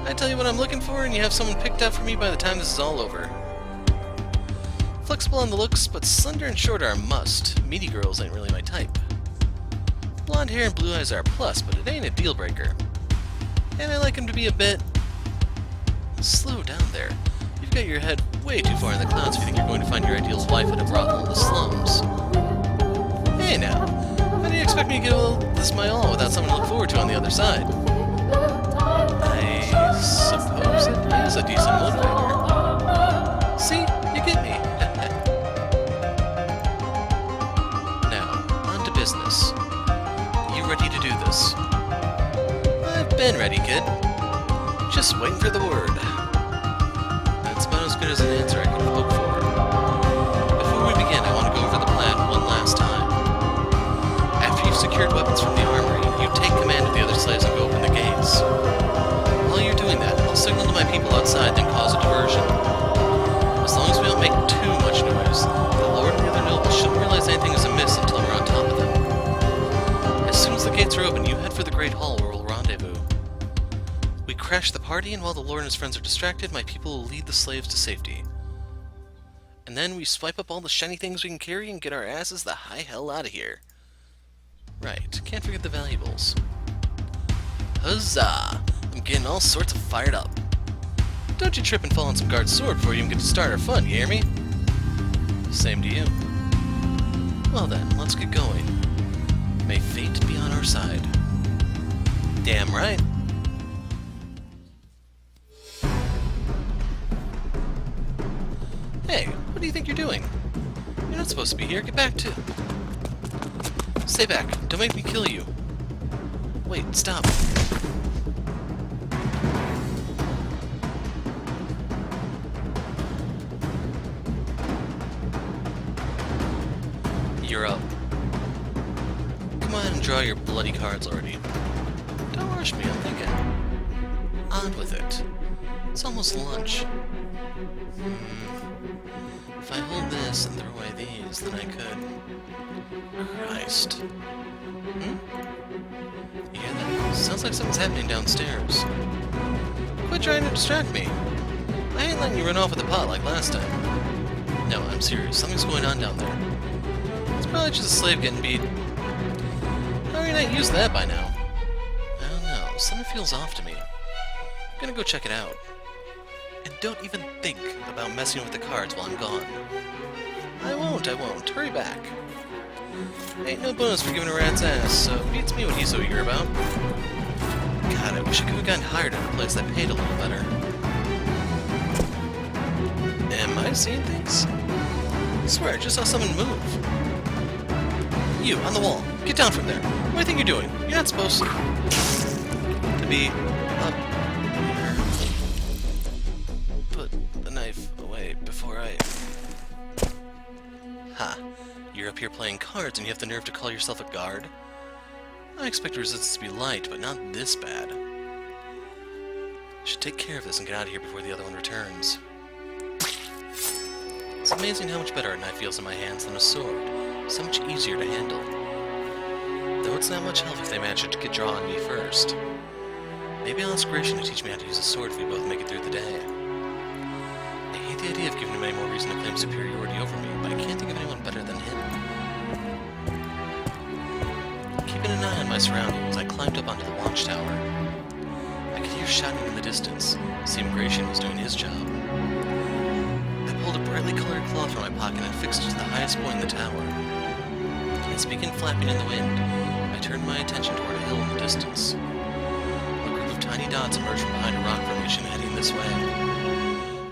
S1: I tell you what I'm looking for and you have someone picked out for me by the time this is all over. Flexible on the looks, but slender and short are a must. Meaty girls ain't really my type. Blonde hair and blue eyes are a plus, but it ain't a deal breaker. And I like him to be a bit... Slow down there. You've got your head way too far in the clouds if you think you're going to find your ideal wife at a brothel in the slums. Hey now, how do you expect me to give all this my all without something to look forward to on the other side? I suppose it is a decent motivator. See? You get me. Now, on to business. You ready to do this? I've been ready, kid. Just waiting for the word. That's about as good as an answer I could have hoped for. Before we begin, I want to go over the plan one last time. After you've secured weapons from the armory, you take command of the other slaves and go open the gates. While you're doing that, I'll signal to my people outside, then cause a diversion. As long as we don't make too much noise, the Lord and the other nobles shouldn't realize anything is amiss until we're on top of them. As soon as the gates are open, you head for the Great Hall where we'll rendezvous. We crash the party, and while the Lord and his friends are distracted, my people will lead the slaves to safety. And then we swipe up all the shiny things we can carry and get our asses the high hell out of here. Right, can't forget the valuables. Huzzah! I'm I'm getting all sorts of fired up. Don't you trip and fall on some guard sword before you even get to start our fun, you hear me? Same to you. Well then, let's get going. May fate be on our side. Damn right. Hey, what do you think you're doing? You're not supposed to be here. Get back to... Stay back. Don't make me kill you. Wait, stop. You're up. Come on and draw your bloody cards already. Don't rush me, I'm thinking. On with it. It's almost lunch. If I hold this and throw away these, then I could... Christ. You hear that? Sounds like something's happening downstairs. Quit trying to distract me. I ain't letting you run off with the pot like last time. No, I'm serious. Something's going on down there. It's probably just a slave getting beat. How are you not used to that by now? I don't know. Something feels off to me. I'm gonna go check it out. And don't even think about messing with the cards while I'm gone. I won't. Hurry back. Ain't no bonus for giving a rat's ass, so it beats me what he's so eager about. God, I wish I could have gotten hired at a place that paid a little better. Am I seeing things? I swear, I just saw someone move. You, on the wall. Get down from there. What do you think you're doing? You're not supposed to be up here. Put the knife away before I... Ha. You're up here playing cards and you have the nerve to call yourself a guard? I expect resistance to be light, but not this bad. I should take care of this and get out of here before the other one returns. It's amazing how much better a knife feels in my hands than a sword. So much easier to handle. Though it's not much help if they manage to get draw on me first. Maybe I'll ask Gratien to teach me how to use a sword if we both make it through the day. I hate the idea of giving him any more reason to claim superiority over me, but I can't think of anyone better than him. Keeping an eye on my surroundings, I climbed up onto the watchtower. I could hear shouting in the distance. It seemed Gratien was doing his job. I pulled a brightly colored cloth from my pocket and fixed it to the highest point in the tower. As it began flapping in the wind, I turned my attention toward a hill in the distance. A group of tiny dots emerged from behind a rock formation heading this way.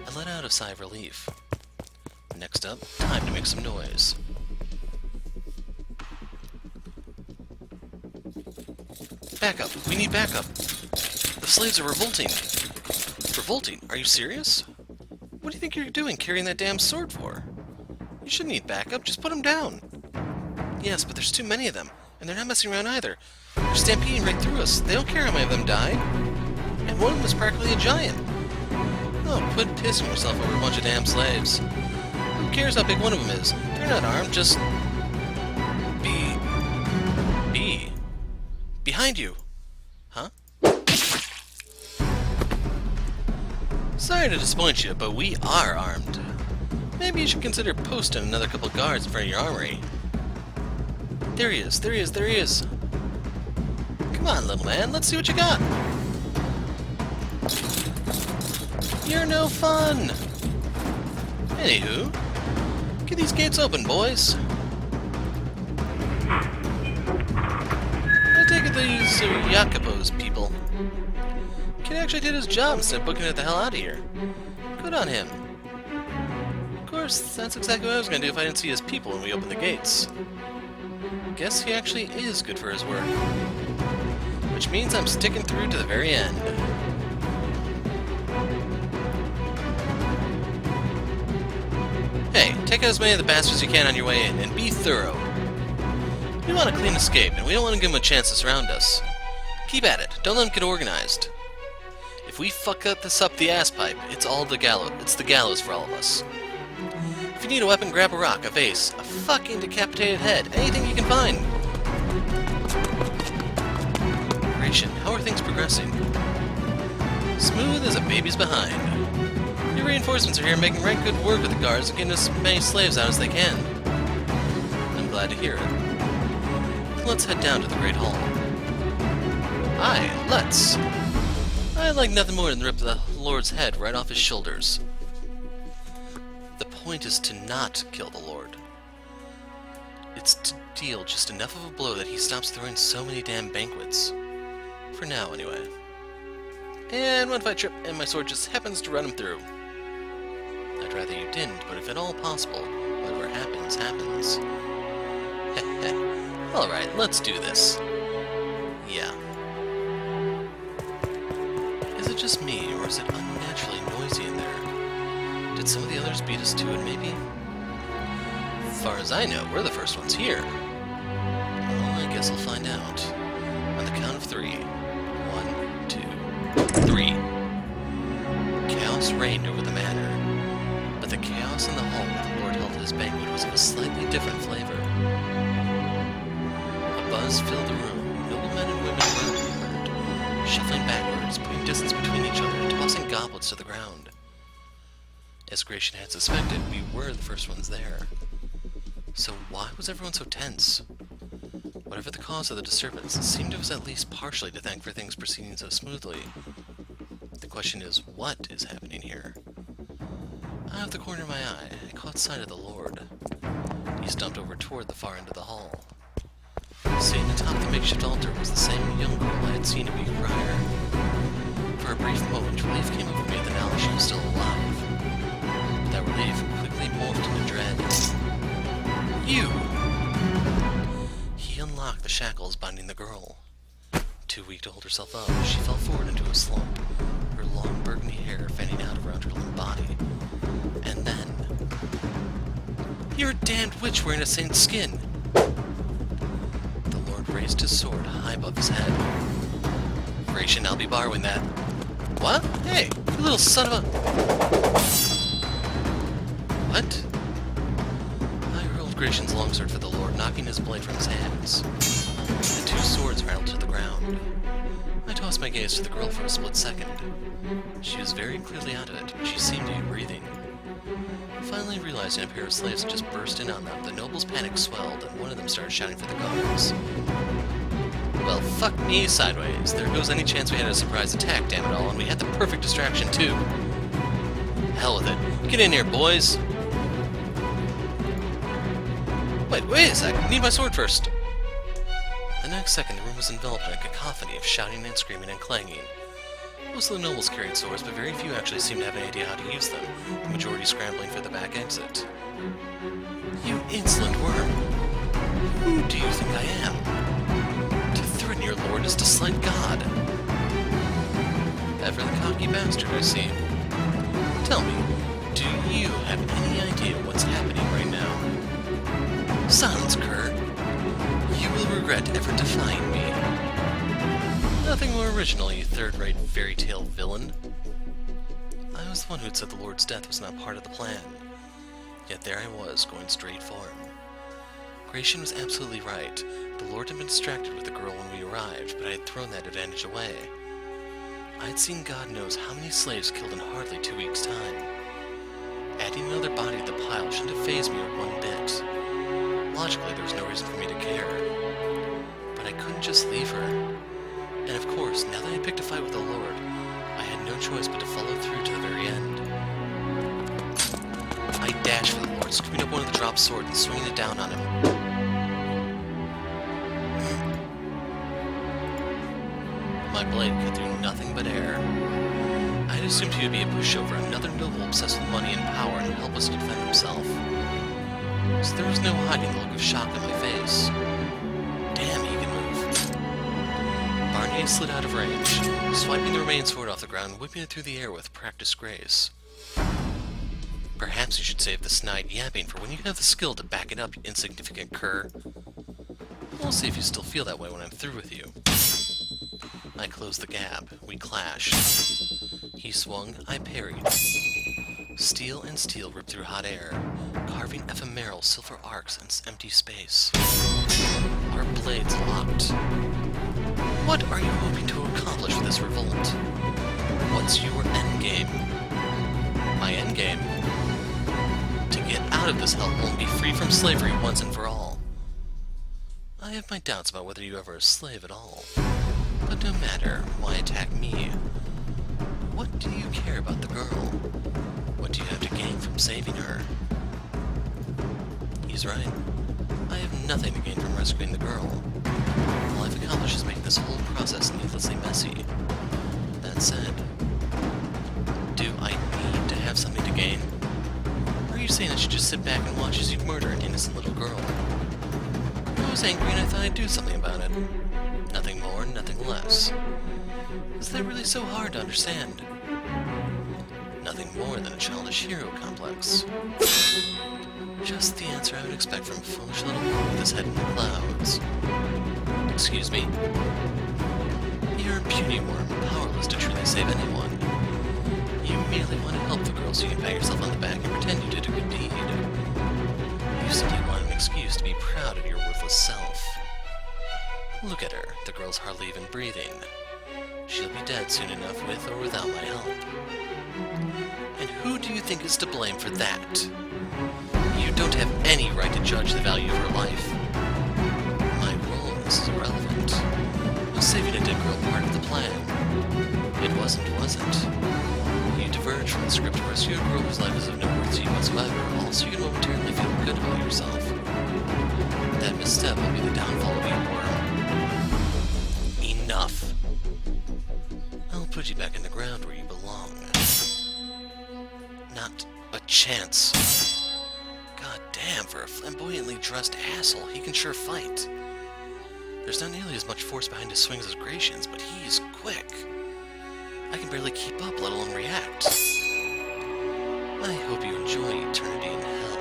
S1: I let out a sigh of relief. Next up, time to make some noise. Backup! We need backup! The slaves are revolting! Revolting? Are you serious? What do you think you're doing carrying that damn sword for? You shouldn't need backup, just put them down. Yes, but there's too many of them, and they're not messing around either. They're stampeding right through us. They don't care how many of them die. And one of them is practically a giant. Oh, quit pissing yourself over a bunch of damn slaves. Who cares how big one of them is? They're not armed, just... Behind you! Huh? Sorry to disappoint you, but we are armed. Maybe you should consider posting another couple of guards in front of your armory. There he is, there he is, there he is! Come on, little man, let's see what you got! You're no fun! Anywho, get these gates open, boys! I take it these are Jacopo's people. Kid actually did his job instead of booking it the hell out of here. Good on him. Of course, that's exactly what I was going to do if I didn't see his people when we opened the gates. Guess he actually is good for his work. Which means I'm sticking through to the very end. Hey, take out as many of the bastards as you can on your way in, and be thorough. We want a clean escape, and we don't want to give them a chance to surround us. Keep at it. Don't let them get organized. If we fuck this up the ass pipe, it's the gallows for all of us. If you need a weapon, grab a rock, a vase, a fucking decapitated head, anything you can find. Gratien, how are things progressing? Smooth as a baby's behind. Your reinforcements are here making right good work with the guards and getting as many slaves out as they can. I'm glad to hear it. Let's head down to the Great Hall. Aye, let's. I'd like nothing more than to rip the Lord's head right off his shoulders. The point is to not kill the Lord. It's to deal just enough of a blow that he stops throwing so many damn banquets. For now, anyway. And what if I trip and my sword just happens to run him through? I'd rather you didn't, but if at all possible, whatever happens, happens. Alright, let's do this. Yeah. Is it just me, or is it unnaturally noisy in there? Did some of the others beat us to it, maybe? As far as I know, we're the first ones here. Well, I guess I'll find out. On the count of 3. 1, 2, 3. Chaos reigned over the manor, but the chaos in the hall where the Lord held his banquet was of a slightly different flavor. A buzz filled the room. Noblemen and women around shuffling backwards, putting distance between each other, and tossing goblets to the ground. As Gratien had suspected, we were the first ones there. So why was everyone so tense? Whatever the cause of the disturbance, it seemed it was at least partially to thank for things proceeding so smoothly. The question is, what is happening here? Out of the corner of my eye, I caught sight of the Lord. He stumped over toward the far end of the hall. Sitting atop the makeshift altar was the same young girl I had seen a week prior. For a brief moment, relief came over me at the knowledge she was still alive. But that relief quickly morphed into dread. You! He unlocked the shackles binding the girl. Too weak to hold herself up, she fell forward into a slump, her long burgundy hair fanning out around her limp body. And then... You're a damned witch wearing a saint's skin! The Lord raised his sword high above his head. Gratien, I'll be borrowing that. What? Hey, you little son of a... What? I hurled Gratien's longsword for the Lord, knocking his blade from his hands. The two swords rattled to the ground. I tossed my gaze to the girl for a split second. She was very clearly out of it, but she seemed to be breathing. Finally realizing a pair of slaves had just burst in on them, the noble's panic swelled, and one of them started shouting for the guards. Well, fuck me sideways. There goes any chance we had a surprise attack, damn it all, and we had the perfect distraction, too. Hell with it. Get in here, boys! Wait a sec. Need my sword first. The next second, the room was enveloped in a cacophony of shouting and screaming and clanging. Most of the nobles carried swords, but very few actually seemed to have any idea how to use them, the majority scrambling for the back exit. You insolent worm! Who do you think I am? To threaten your lord is to slight God. Ever the cocky bastard, I see. Tell me, do you have any idea what's happening right now? Silence, cur. You will regret ever defying me. Nothing more original, you third-rate fairy tale villain. I was the one who had said the Lord's death was not part of the plan. Yet there I was, going straight for him. Gratien was absolutely right. The Lord had been distracted with the girl when we arrived, but I had thrown that advantage away. I had seen God knows how many slaves killed in hardly 2 weeks' time. Adding another body to the pile shouldn't have fazed me one bit. Logically, there was no reason for me to care. But I couldn't just leave her. And of course, now that I picked a fight with the Lord, I had no choice but to follow through to the very end. I dashed for the Lord, scooping up one of the dropped swords and swinging it down on him. My blade cut through nothing but air. I had assumed he would be a pushover, another noble obsessed with money and power and helpless to defend himself. So there was no hiding the look of shock on my face. Damn, he can move. Barney slid out of range, swiping the remaining sword off the ground and whipping it through the air with practiced grace. Perhaps you should save the snide yapping for when you have the skill to back it up, you insignificant cur. We'll see if you still feel that way when I'm through with you. I closed the gap. We clashed. He swung, I parried. Steel and steel ripped through hot air, carving ephemeral silver arcs in empty space. Our blades locked. What are you hoping to accomplish with this revolt? What's your endgame? My endgame? To get out of this hellhole and be free from slavery once and for all. I have my doubts about whether you ever a slave at all. But no matter, why attack me? what do you care about the girl? What do you have to gain from saving her? He's right. I have nothing to gain from rescuing the girl. All I've accomplished is making this whole process needlessly messy. That said, do I need to have something to gain? Or are you saying I should just sit back and watch as you murder an innocent little girl? I was angry and I thought I'd do something about it. Nothing more, nothing less. Is that really so hard to understand? Nothing more than a childish hero complex. Just the answer I would expect from a foolish little boy with his head in the clouds. Excuse me? You're a puny worm, powerless to truly save anyone. You merely want to help the girl so you can pat yourself on the back and pretend you did a good deed. You simply want an excuse to be proud of your worthless self. Look at her. The girl's hardly even breathing. She'll be dead soon enough with or without my help. And who do you think is to blame for that? You don't have any right to judge the value of her life. My role in this is irrelevant. Was saving a dead girl part of the plan? It wasn't. You diverge from the script to rescue a girl whose life is of no worth to you whatsoever, all so you can momentarily feel good about yourself. That misstep will be the downfall of your worm. Enough. I'll put you back in the ground where you belong. Not a chance. God damn, for a flamboyantly dressed asshole, he can sure fight. There's not nearly as much force behind his swings as Gratien's, but he's quick. I can barely keep up, let alone react. I hope you enjoy eternity in hell.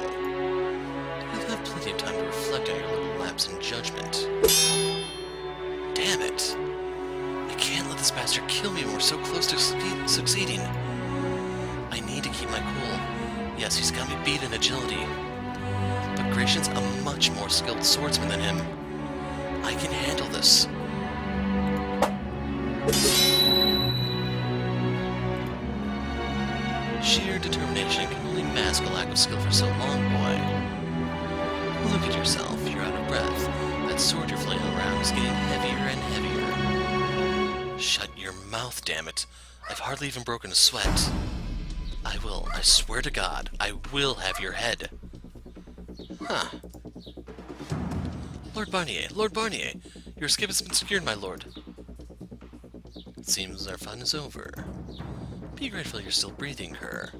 S1: You'll have plenty of time to reflect on your little lapse in judgment. Damn it. I can't let this bastard kill me when we're so close to succeeding. I need to keep my cool. Yes, he's got me beat in agility. But Gratien's a much more skilled swordsman than him. I can handle this. Sheer determination can only mask a lack of skill for so long, boy. Look at yourself, you're out of breath. That sword you're flailing around is getting heavier and heavier. Shut your mouth, damn it. I've hardly even broken a sweat. I swear to God, I will have your head. Huh. Lord Barnier, your escape has been secured, my lord. It seems our fun is over. Be grateful you're still breathing, her.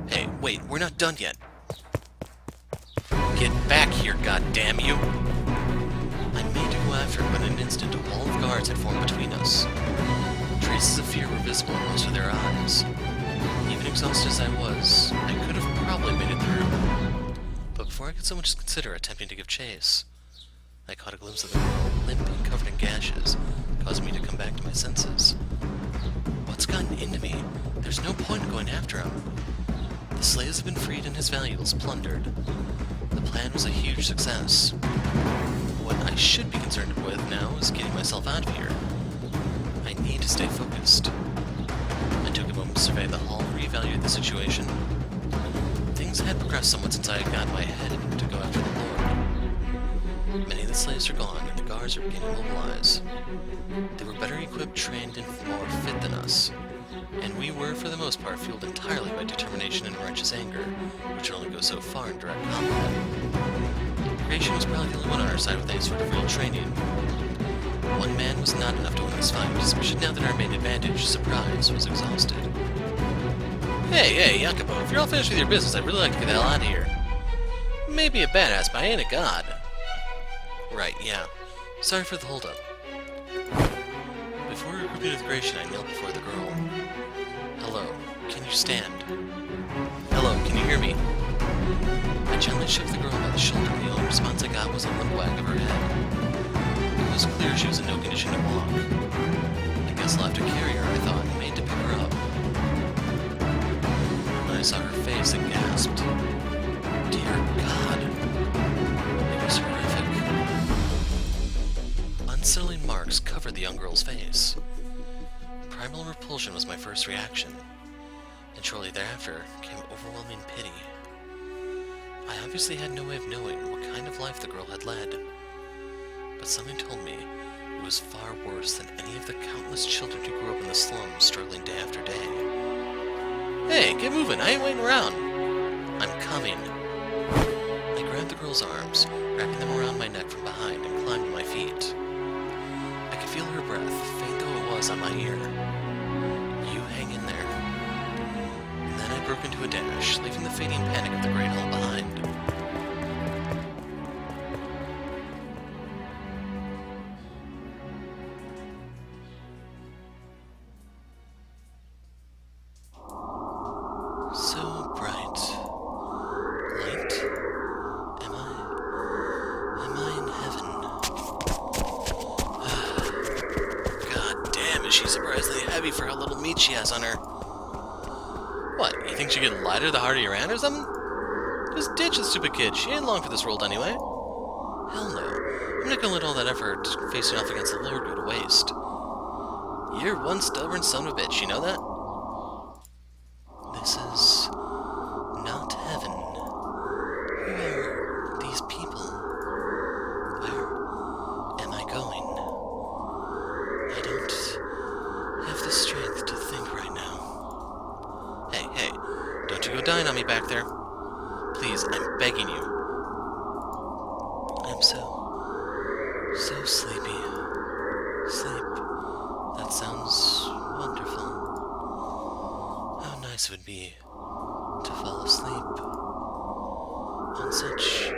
S1: Hey, wait, we're not done yet. Get back here, goddamn you! I made to go after her, but in an instant a wall of guards had formed between us. Traces of fear were visible in most of their eyes. Even exhausted as I was, I could have probably made it through. But before I could so much as consider attempting to give chase, I caught a glimpse of the girl, limp and covered in gashes, causing me to come back to my senses. What's gotten into me? There's no point in going after him. The slaves have been freed and his valuables plundered. The plan was a huge success. What I should be concerned with now is getting myself out of here. I need to stay focused. I took a moment to survey the hall and reevaluate the situation. Things had progressed somewhat since I had gotten my head to go after the Lord. Many of the slaves are gone, and the guards are beginning to mobilize. They were better equipped, trained, and more fit than us. And we were, for the most part, fueled entirely by determination and righteous anger, which only goes so far in direct combat. Gratien was probably the only one on our side with any sort of real training. One man was not enough to win this fight, especially now that our main advantage, surprise, was exhausted. Hey, Jacopo, if you're all finished with your business, I'd really like to get the hell out of here. Maybe a badass, but I ain't a god. Right, yeah. Sorry for the holdup. Before we regrouped with Gratien, I knelt before the girl. Hello, can you stand? Hello, can you hear me? I gently shook the girl by the shoulder, and the only response I got was a limp wag of her head. It was clear she was in no condition to walk. I guess I'll have to carry her, I thought, and made to pick her up. When I saw her face, I gasped. Dear God. It was horrific. Unsettling marks covered the young girl's face. Primal repulsion was my first reaction, and shortly thereafter came overwhelming pity. I obviously had no way of knowing what kind of life the girl had led, but something told me It was far worse than any of the countless children who grew up in the slums struggling day after day. Hey, get moving, I ain't waiting around. I'm coming. I grabbed the girl's arms, wrapping them around my neck from behind, and climbed to my feet. I could feel her breath, faint though it was on my ear. You hang in there. And then I broke into a dash, leaving the fading panic of the Great Hall behind. So bright. Light? Am I in heaven? God damn, is she surprisingly heavy for how little meat she has on her. What, you think she get lighter the harder you're at or something? Just ditch the stupid kid, she ain't long for this world anyway. Hell no, I'm not gonna let all that effort facing off against the Lord go to waste. You're one stubborn son of a bitch, you know that? This is not heaven. Who are these people? Where am I going? I don't have the strength to think right now. Hey, don't you go dying on me back there. Please, I'm begging you. I'm so sleepy. Sleep. That sounds wonderful. How nice it would be to fall asleep on such